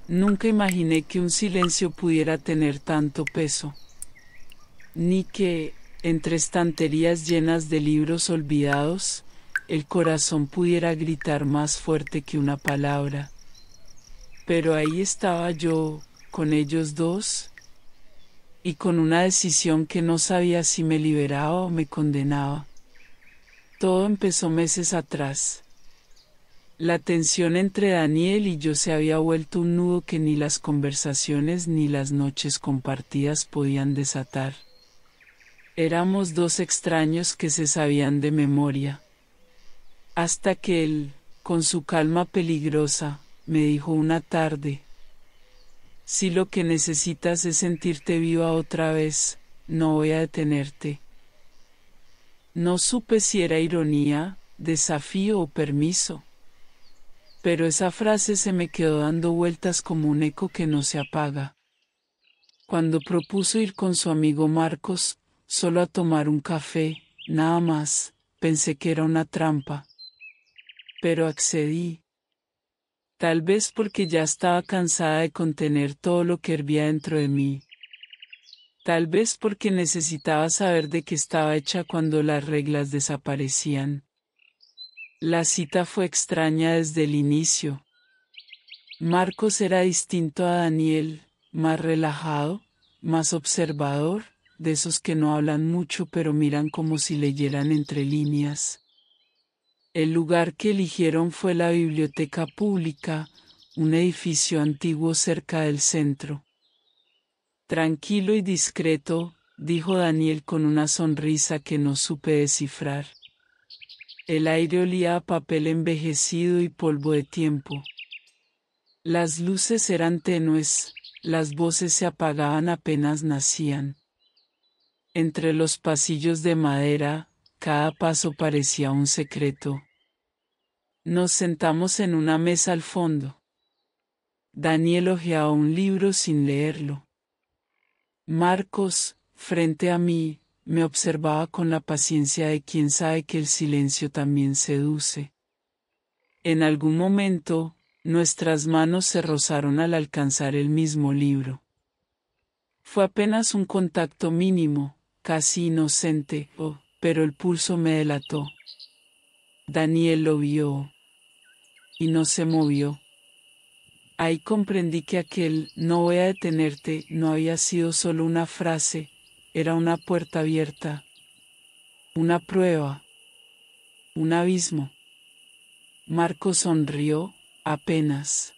Nunca imaginé que un silencio pudiera tener tanto peso. Ni que, entre estanterías llenas de libros olvidados, el corazón pudiera gritar más fuerte que una palabra. Pero ahí estaba yo, con ellos dos, y con una decisión que no sabía si me liberaba o me condenaba. Todo empezó meses atrás. La tensión entre Daniel y yo se había vuelto un nudo que ni las conversaciones ni las noches compartidas podían desatar. Éramos dos extraños que se sabían de memoria. Hasta que él, con su calma peligrosa, me dijo una tarde: si lo que necesitas es sentirte viva otra vez, no voy a detenerte. No supe si era ironía, desafío o permiso. Pero esa frase se me quedó dando vueltas como un eco que no se apaga. Cuando propuso ir con su amigo Marcos, solo a tomar un café, nada más, pensé que era una trampa. Pero accedí. Tal vez porque ya estaba cansada de contener todo lo que hervía dentro de mí. Tal vez porque necesitaba saber de qué estaba hecha cuando las reglas desaparecían. La cita fue extraña desde el inicio. Marcos era distinto a Daniel, más relajado, más observador, de esos que no hablan mucho pero miran como si leyeran entre líneas. El lugar que eligieron fue la biblioteca pública, un edificio antiguo cerca del centro. Tranquilo y discreto, dijo Daniel con una sonrisa que no supe descifrar. El aire olía a papel envejecido y polvo de tiempo. Las luces eran tenues, las voces se apagaban apenas nacían. Entre los pasillos de madera, cada paso parecía un secreto. Nos sentamos en una mesa al fondo. Daniel hojeaba un libro sin leerlo. Marcos, frente a mí, me observaba con la paciencia de quien sabe que el silencio también seduce. En algún momento, nuestras manos se rozaron al alcanzar el mismo libro. Fue apenas un contacto mínimo, casi inocente, pero el pulso me delató. Daniel lo vio y no se movió. Ahí comprendí que aquel "no voy a detenerte" no había sido solo una frase, era una puerta abierta, una prueba, un abismo. Marco sonrió, apenas.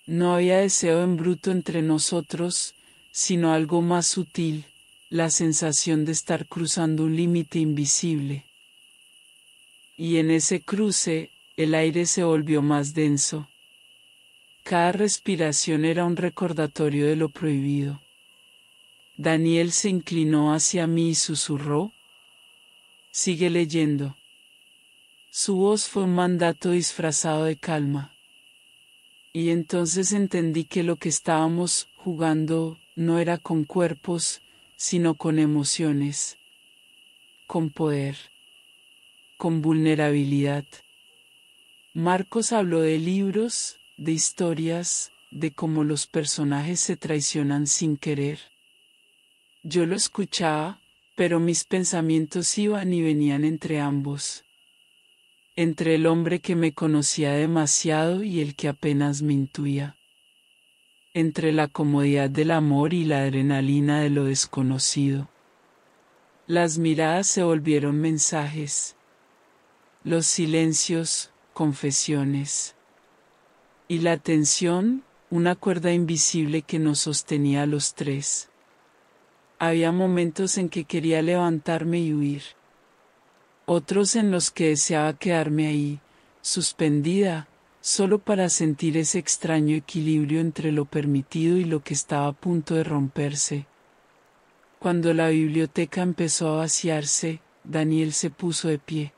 No había deseo en bruto entre nosotros, sino algo más sutil, la sensación de estar cruzando un límite invisible. Y en ese cruce, el aire se volvió más denso. Cada respiración era un recordatorio de lo prohibido. Daniel se inclinó hacia mí y susurró: sigue leyendo. Su voz fue un mandato disfrazado de calma. Y entonces entendí que lo que estábamos jugando no era con cuerpos, sino con emociones, con poder, con vulnerabilidad. Marcos habló de libros, de historias, de cómo los personajes se traicionan sin querer. Yo lo escuchaba, pero mis pensamientos iban y venían entre ambos. Entre el hombre que me conocía demasiado y el que apenas me intuía. Entre la comodidad del amor y la adrenalina de lo desconocido. Las miradas se volvieron mensajes. Los silencios, confesiones. Y la tensión, una cuerda invisible que nos sostenía a los tres. Había momentos en que quería levantarme y huir. Otros en los que deseaba quedarme ahí, suspendida, solo para sentir ese extraño equilibrio entre lo permitido y lo que estaba a punto de romperse. Cuando la biblioteca empezó a vaciarse, Daniel se puso de pie.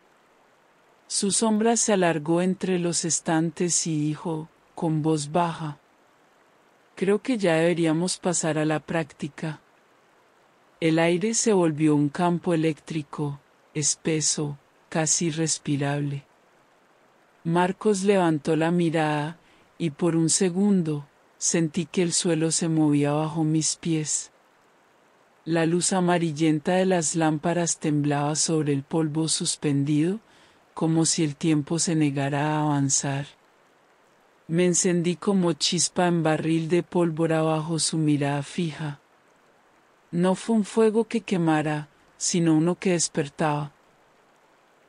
Su sombra se alargó entre los estantes y dijo, con voz baja: creo que ya deberíamos pasar a la práctica. El aire se volvió un campo eléctrico, espeso, casi irrespirable. Marcos levantó la mirada, y por un segundo, sentí que el suelo se movía bajo mis pies. La luz amarillenta de las lámparas temblaba sobre el polvo suspendido, como si el tiempo se negara a avanzar. Me encendí como chispa en barril de pólvora bajo su mirada fija. No fue un fuego que quemara, sino uno que despertaba.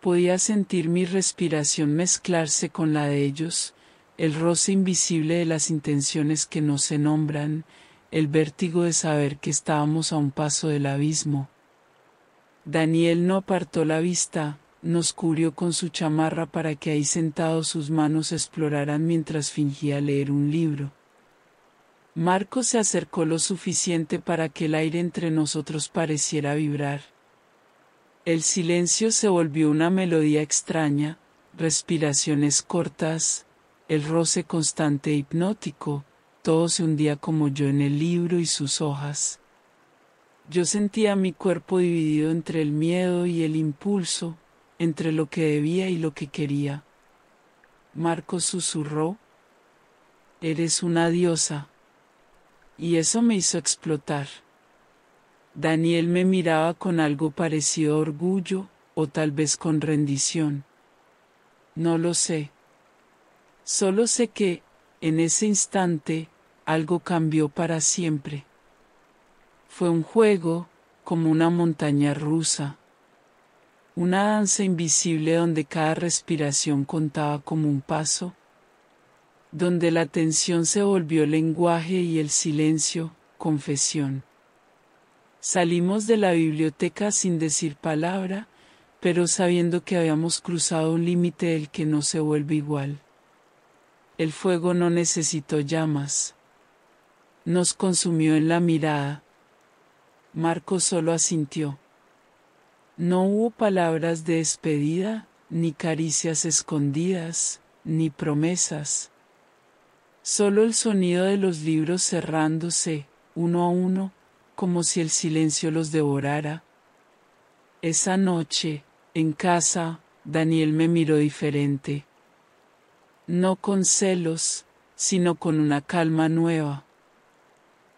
Podía sentir mi respiración mezclarse con la de ellos, el roce invisible de las intenciones que no se nombran, el vértigo de saber que estábamos a un paso del abismo. Daniel no apartó la vista, nos cubrió con su chamarra para que ahí sentados sus manos exploraran mientras fingía leer un libro. Marco se acercó lo suficiente para que el aire entre nosotros pareciera vibrar. El silencio se volvió una melodía extraña, respiraciones cortas, el roce constante e hipnótico, todo se hundía como yo en el libro y sus hojas. Yo sentía mi cuerpo dividido entre el miedo y el impulso, entre lo que debía y lo que quería. Marco susurró: «Eres una diosa». Y eso me hizo explotar. Daniel me miraba con algo parecido a orgullo, o tal vez con rendición. No lo sé. Solo sé que, en ese instante, algo cambió para siempre. Fue un juego, como una montaña rusa. Una danza invisible donde cada respiración contaba como un paso. Donde la tensión se volvió lenguaje y el silencio, confesión. Salimos de la biblioteca sin decir palabra, pero sabiendo que habíamos cruzado un límite del que no se vuelve igual. El fuego no necesitó llamas. Nos consumió en la mirada. Marco solo asintió. No hubo palabras de despedida, ni caricias escondidas, ni promesas. Solo el sonido de los libros cerrándose, uno a uno, como si el silencio los devorara. Esa noche, en casa, Daniel me miró diferente. No con celos, sino con una calma nueva.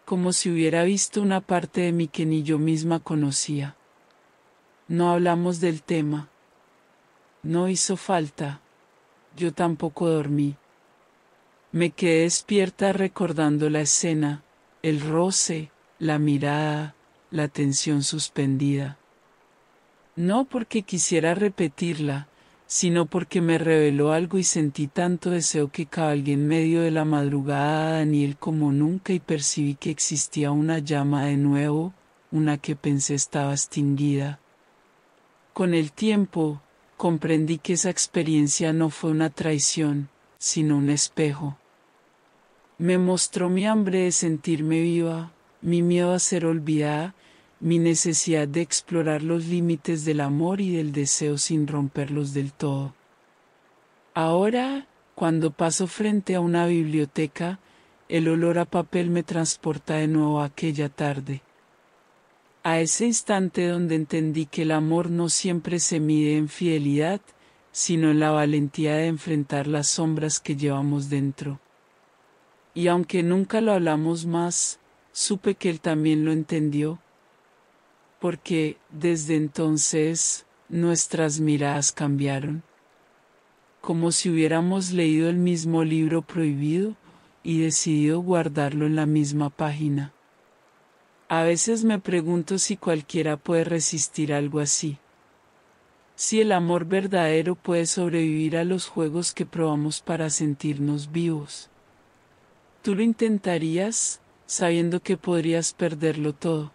Como si hubiera visto una parte de mí que ni yo misma conocía. No hablamos del tema. No hizo falta. Yo tampoco dormí. Me quedé despierta recordando la escena, el roce, la mirada, la tensión suspendida. No porque quisiera repetirla, sino porque me reveló algo y sentí tanto deseo que cabalgué en medio de la madrugada a Daniel como nunca y percibí que existía una llama de nuevo, una que pensé estaba extinguida. Con el tiempo, comprendí que esa experiencia no fue una traición, sino un espejo. Me mostró mi hambre de sentirme viva, mi miedo a ser olvidada, mi necesidad de explorar los límites del amor y del deseo sin romperlos del todo. Ahora, cuando paso frente a una biblioteca, el olor a papel me transporta de nuevo a aquella tarde. A ese instante donde entendí que el amor no siempre se mide en fidelidad, sino en la valentía de enfrentar las sombras que llevamos dentro. Y aunque nunca lo hablamos más, supe que él también lo entendió, porque, desde entonces, nuestras miradas cambiaron. Como si hubiéramos leído el mismo libro prohibido y decidido guardarlo en la misma página. A veces me pregunto si cualquiera puede resistir algo así. Si el amor verdadero puede sobrevivir a los juegos que probamos para sentirnos vivos. ¿Tú lo intentarías, sabiendo que podrías perderlo todo?